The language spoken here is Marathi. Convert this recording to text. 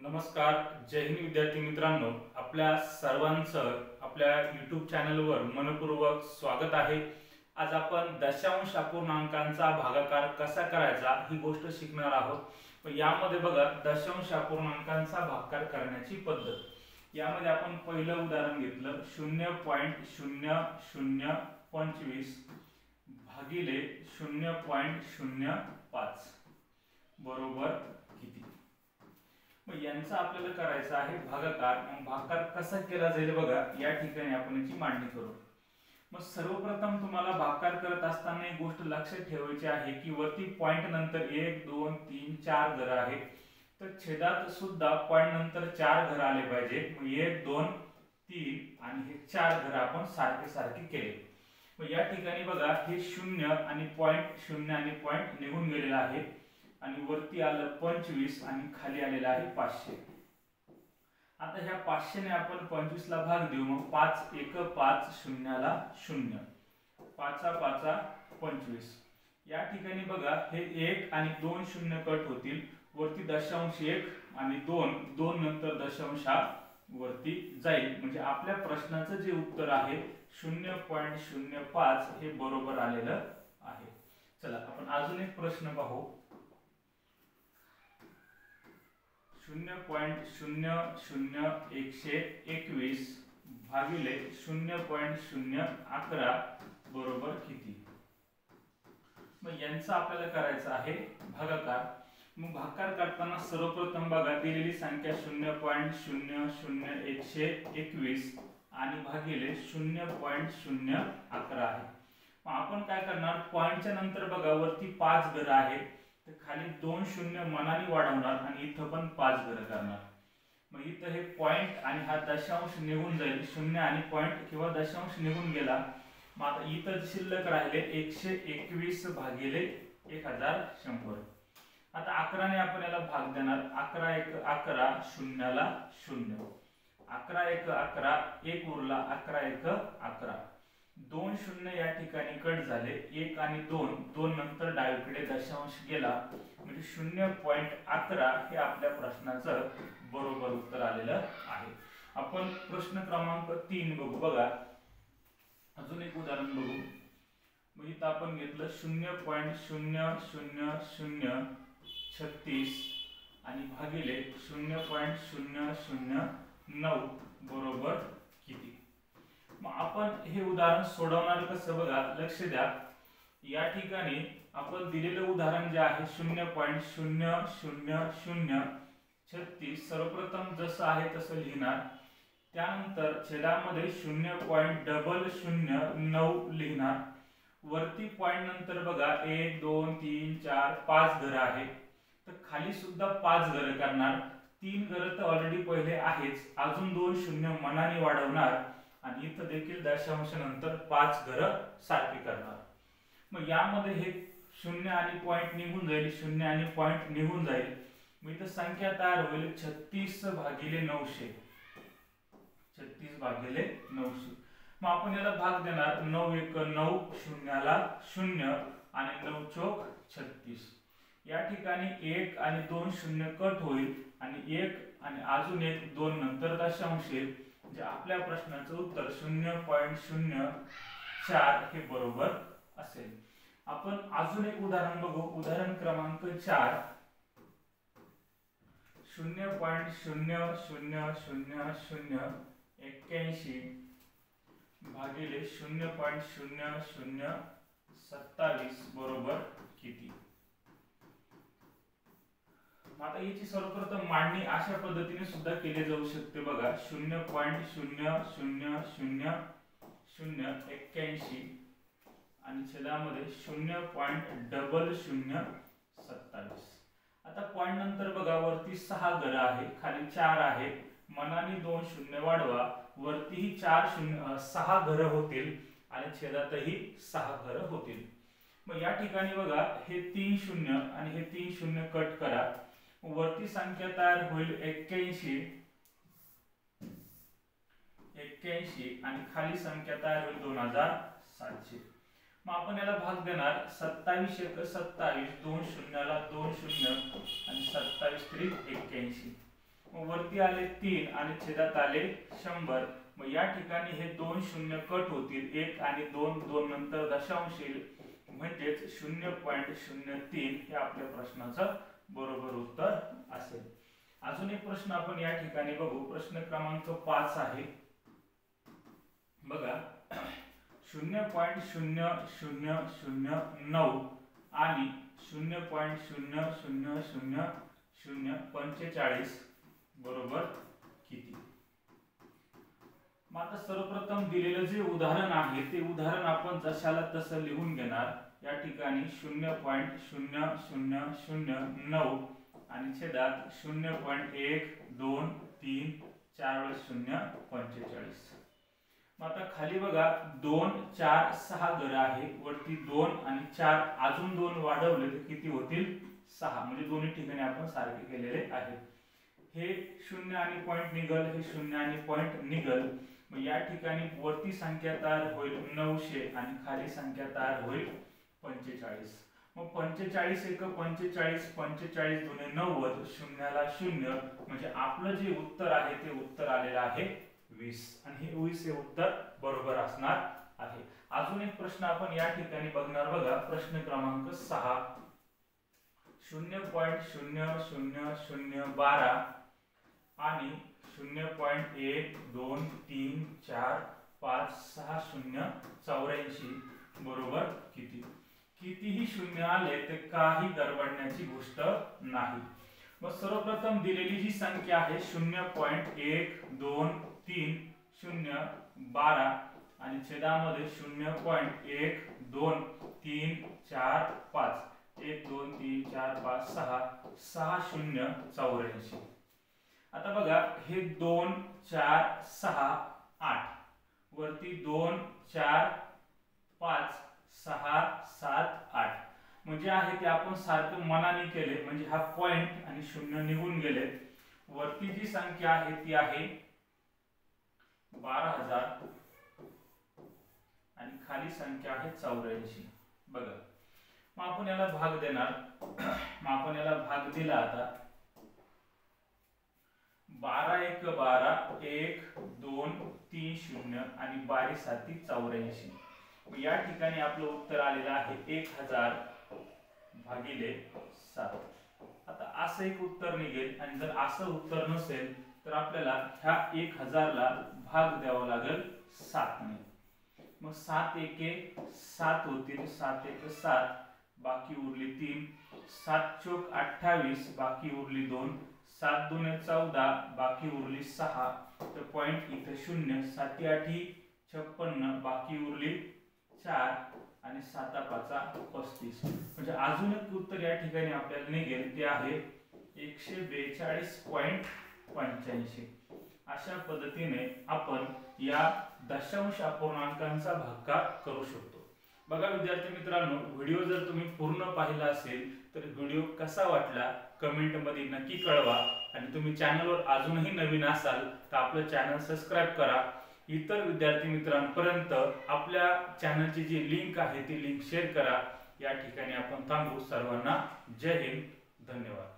नमस्कार. जय हिंद विद्यार्थी मित्रांनो, आपल्या सर्वांचं आपल्या YouTube चॅनलवर मनपूर्वक स्वागत आहे. आज आपण दशांश अपूर्णांकांचा भागाकार कसा करायचा ही गोष्ट शिकणार आहोत. यामध्ये बघा दशांश अपूर्णांकांचा भागाकार करण्याची पद्धत. यामध्ये आपण पहिलं उदाहरण घेतलं 0.0025 भागिले 0.05 बरोबर किती. मग यांचा आपल्याला करायचा आहे भागाकार. मग भागाकार कसा केला जाईल बघा, या ठिकाणी आपण याची मांडणी करू. मग सर्वप्रथम तुम्हाला भागाकार करत असताना एक गोष्ट लक्षात ठेवायची आहे की वरती पॉइंट नंतर 1 2 3 4 घर आहेत, तर छेदात सुद्धा पॉइंट नंतर 4 घर आले पाहिजे. मग 1 2 3 आणि हे 4 घर आपण सारखे सारखे केले. मग या ठिकाणी बघा हे 0 आणि पॉइंट 0 आणि पॉइंट निघून गेलेला आहे आणि वरती आलं 25 आणि खाली आलेला आहे 500. आता ह्या 500 ने आपण 25 ला भाग देऊ. मग 5 1 5 0 ला 0, 5 5 25. या ठिकाणी बघा हे 1 आणि 2 शून्य कट होतील, वरती दशांश 1 आणि 2 2 नंतर दशांश वरती जाईल. म्हणजे आपल्या प्रश्नाचं जे उत्तर आहे 0.05 हे बरोबर आलेलं आहे. चला आपण अजून एक प्रश्न पाहू. 0.0021 भागिले 0.011 बरोबर किती. मग यांचा आपल्याला करायचा आहे भागाकार. मग भागाकार करताना सर्वप्रथम बघा दिलेली संख्या 0.0021 आणि भागिले 0.011 आहे. मग आपण काय करणार, पॉइंटच्या नंतर बघा वरती 5 घर आहेत, तर खाली 2 शून्य मनाने वाढवणार आणि इथं पण 5 घर करणार. मग इथं हे पॉइंट आणि हा दशांश निघून जाईल, शून्य आणि पॉइंट किंवा दशांश निघून गेला. मग आता इथं शिल्लक राहिले 121 भागिले 1100. आता 11 ने आपण याला भाग देणार. 11 1 11 शून्याला 0, 11 1 11 1 उरला, 11 1 11. 2 शून्य या ठिकाणी कट झाले, 1 आणि 2 2 नंतर डावीकडे दशांश गेला, म्हणजे 0.11 हे आपल्या प्रश्नाचं बरोबर उत्तर आलेलं आहे. आपण प्रश्न क्रमांक 3 बघू. बघा अजून एक उदाहरण बघू. मग इथं आपण घेतलं 0.0036 आणि भागिले 0.009 बरोबर किती. मग आपण हे उदाहरण सोडवणार कसं बघा, लक्ष द्या. या ठिकाणी आपण दिलेलं उदाहरण जे आहे 0.00036 सर्वप्रथम जसं आहे तसं लिहिणार. त्यानंतर छेदामध्ये 0.009 लिहिणार. वरती पॉइंट नंतर बघा 1 2 3 4 5 घर आहेत, तर खाली सुद्धा 5 घर करणार. 3 घर तर ऑलरेडी पहिले आहेच, अजून 2 शून्य मनाने वाढवणार आणि इथं देखील दशांश नंतर 5 घर सारखी करणार. मग यामध्ये हे 0 आणि पॉइंट निघून जाईल, 0 आणि पॉइंट निघून जाईल. मग इथं संख्या तयार होईल 36 भागिले 900, 36 भागिले 900. मग आपण याला भाग देणार. 9 1 9 शून्याला 0 आणि 9 चौक 36. या ठिकाणी 1 आणि 2 शून्य कट होईल आणि 1 आणि अजून 1 2 नंतर दशांश येईल, म्हणजे आपल्या प्रश्नाचं उत्तर 0.04 हे बरोबर असेल. आपण अजून एक उदाहरण बघू. उदाहरण क्रमांक 4 0.000081 भागिले 0.0027 बरोबर किती. आता याची सर्वप्रथम मांडणी अशा पद्धतीने सुद्धा केली जाऊ शकते. बघा 0.000081 आणि छेदामध्ये 0.0027. आता पॉइंट नंतर बघा वरती 6 घर आहे, खाली 4 आहे, मनाने 2 शून्य वाढवा, वरतीही 6 घर होतील आणि छेदातही 6 घर होतील. मग या ठिकाणी बघा हे 3 शून्य आणि हे 3 शून्य कट करा. वरती संख्या तयार होईल 81 आणि खाली संख्या तयार होईल 2700. मग आपण याला भाग देणार. 27 1 27, 2 शून्याला 2 शून्य आणि 27 3 81. मग वरती आले 3 आणि छेदात आले 100. मग या ठिकाणी हे 2 शून्य कट होतील, 1 आणि 2, 2 नंतर दशांश येईल, म्हणजेच 0.03 हे आपल्या प्रश्नाचं बरोबर उत्तर असेल. अजून एक प्रश्न आपण या ठिकाणी बघू. प्रश्न क्रमांक 5 आहे बघा. 0.0009 आणि 0.000045 बरोबर किती? मग आता सर्वप्रथम दिलेलं जे उदाहरण आहे ते उदाहरण आपण जशाला तसं लिहून घेणार. या ठिकाणी 0.0009 आणि छेदात 0.1234 मग आता खाली बघा 2 4 6 घर आहे. वरती 2 आणि 4 अजून 2 वाढवले तर किती होतील? 6. म्हणजे दोन्ही ठिकाणी आपण सारखे केलेले आहेत. हे 0 आणि पॉइंट निघल, हे 0 आणि पॉइंट निघल. मग या ठिकाणी वरती संख्या तयार होईल 900 आणि खाली संख्या तयार होईल 45. मग 45 एक 45, 45 दुने 90, शून्याला 0, म्हणजे आपलं जे उत्तर आहे ते उत्तर आलेलं आहे 20 आणि हे 20 हे उत्तर बरोबर असणार आहे. अजून एक प्रश्न आपण या ठिकाणी बघणार बघा. प्रश्न क्रमांक 6. 0.0012 आणि 0.12345684 बरोबर किती? कितीही शून्य आले तर काही गडबडण्याची गोष्ट नाही. मग सर्वप्रथम दिलेली जी संख्या आहे 0.123012 आणि छेदामध्ये 0.123456 1 2 3 4 5 6 6084. आता बघा हे 2 4 6 8 वरती 2 4 5 6 7 8 म्हणजे आहे ते आपण सारखं मनाने केले, म्हणजे हा पॉइंट आणि शून्य निघून गेले. वरती जी संख्या आहे ती आहे 12000 आणि खाली संख्या आहे 84. बघा मग आपण याला भाग देणार. मग आपण याला भाग दिला. आता 12 1 12 1 2 3 0 आणि 12 7 84. या ठिकाणी आपलं उत्तर आलेलं आहे 1000 भागिले 7. आता असं एक उत्तर निघेल आणि जर असं उत्तर नसेल तर आपल्याला ह्या 1000 ला भाग द्यावा लागेल 7 ने. मग 7 1 7 होतील, 7 1 7 बाकी उरली 3, 7 चौक 28 बाकी उरली 2, 7 2 14 बाकी उरली 6, तर पॉइंट इथे 0, 7 8 56 बाकी उरली 4 आणि 7 5 35. म्हणजे अजून एक उत्तर या ठिकाणी आपल्याला निघेल ते आहे 142.85. अशा पद्धतीने आपण या दशांश अपूर्णांकांचा भागाकार करू शकतो. बघा विद्यार्थी मित्रांनो, व्हिडिओ जर तुम्ही पूर्ण पाहिला असेल तर व्हिडिओ कसा वाटला कमेंट मध्ये नक्की कळवा. आणि तुम्ही चॅनलवर अजूनही नवीन असाल तर आपलं चॅनल सबस्क्राइब करा. इतर विद्यार्थी मित्रांपर्यंत आपल्या चॅनलची जी लिंक आहे ती लिंक शेअर करा. या ठिकाणी आपण थांबू. सर्वांना जय हिंद, धन्यवाद.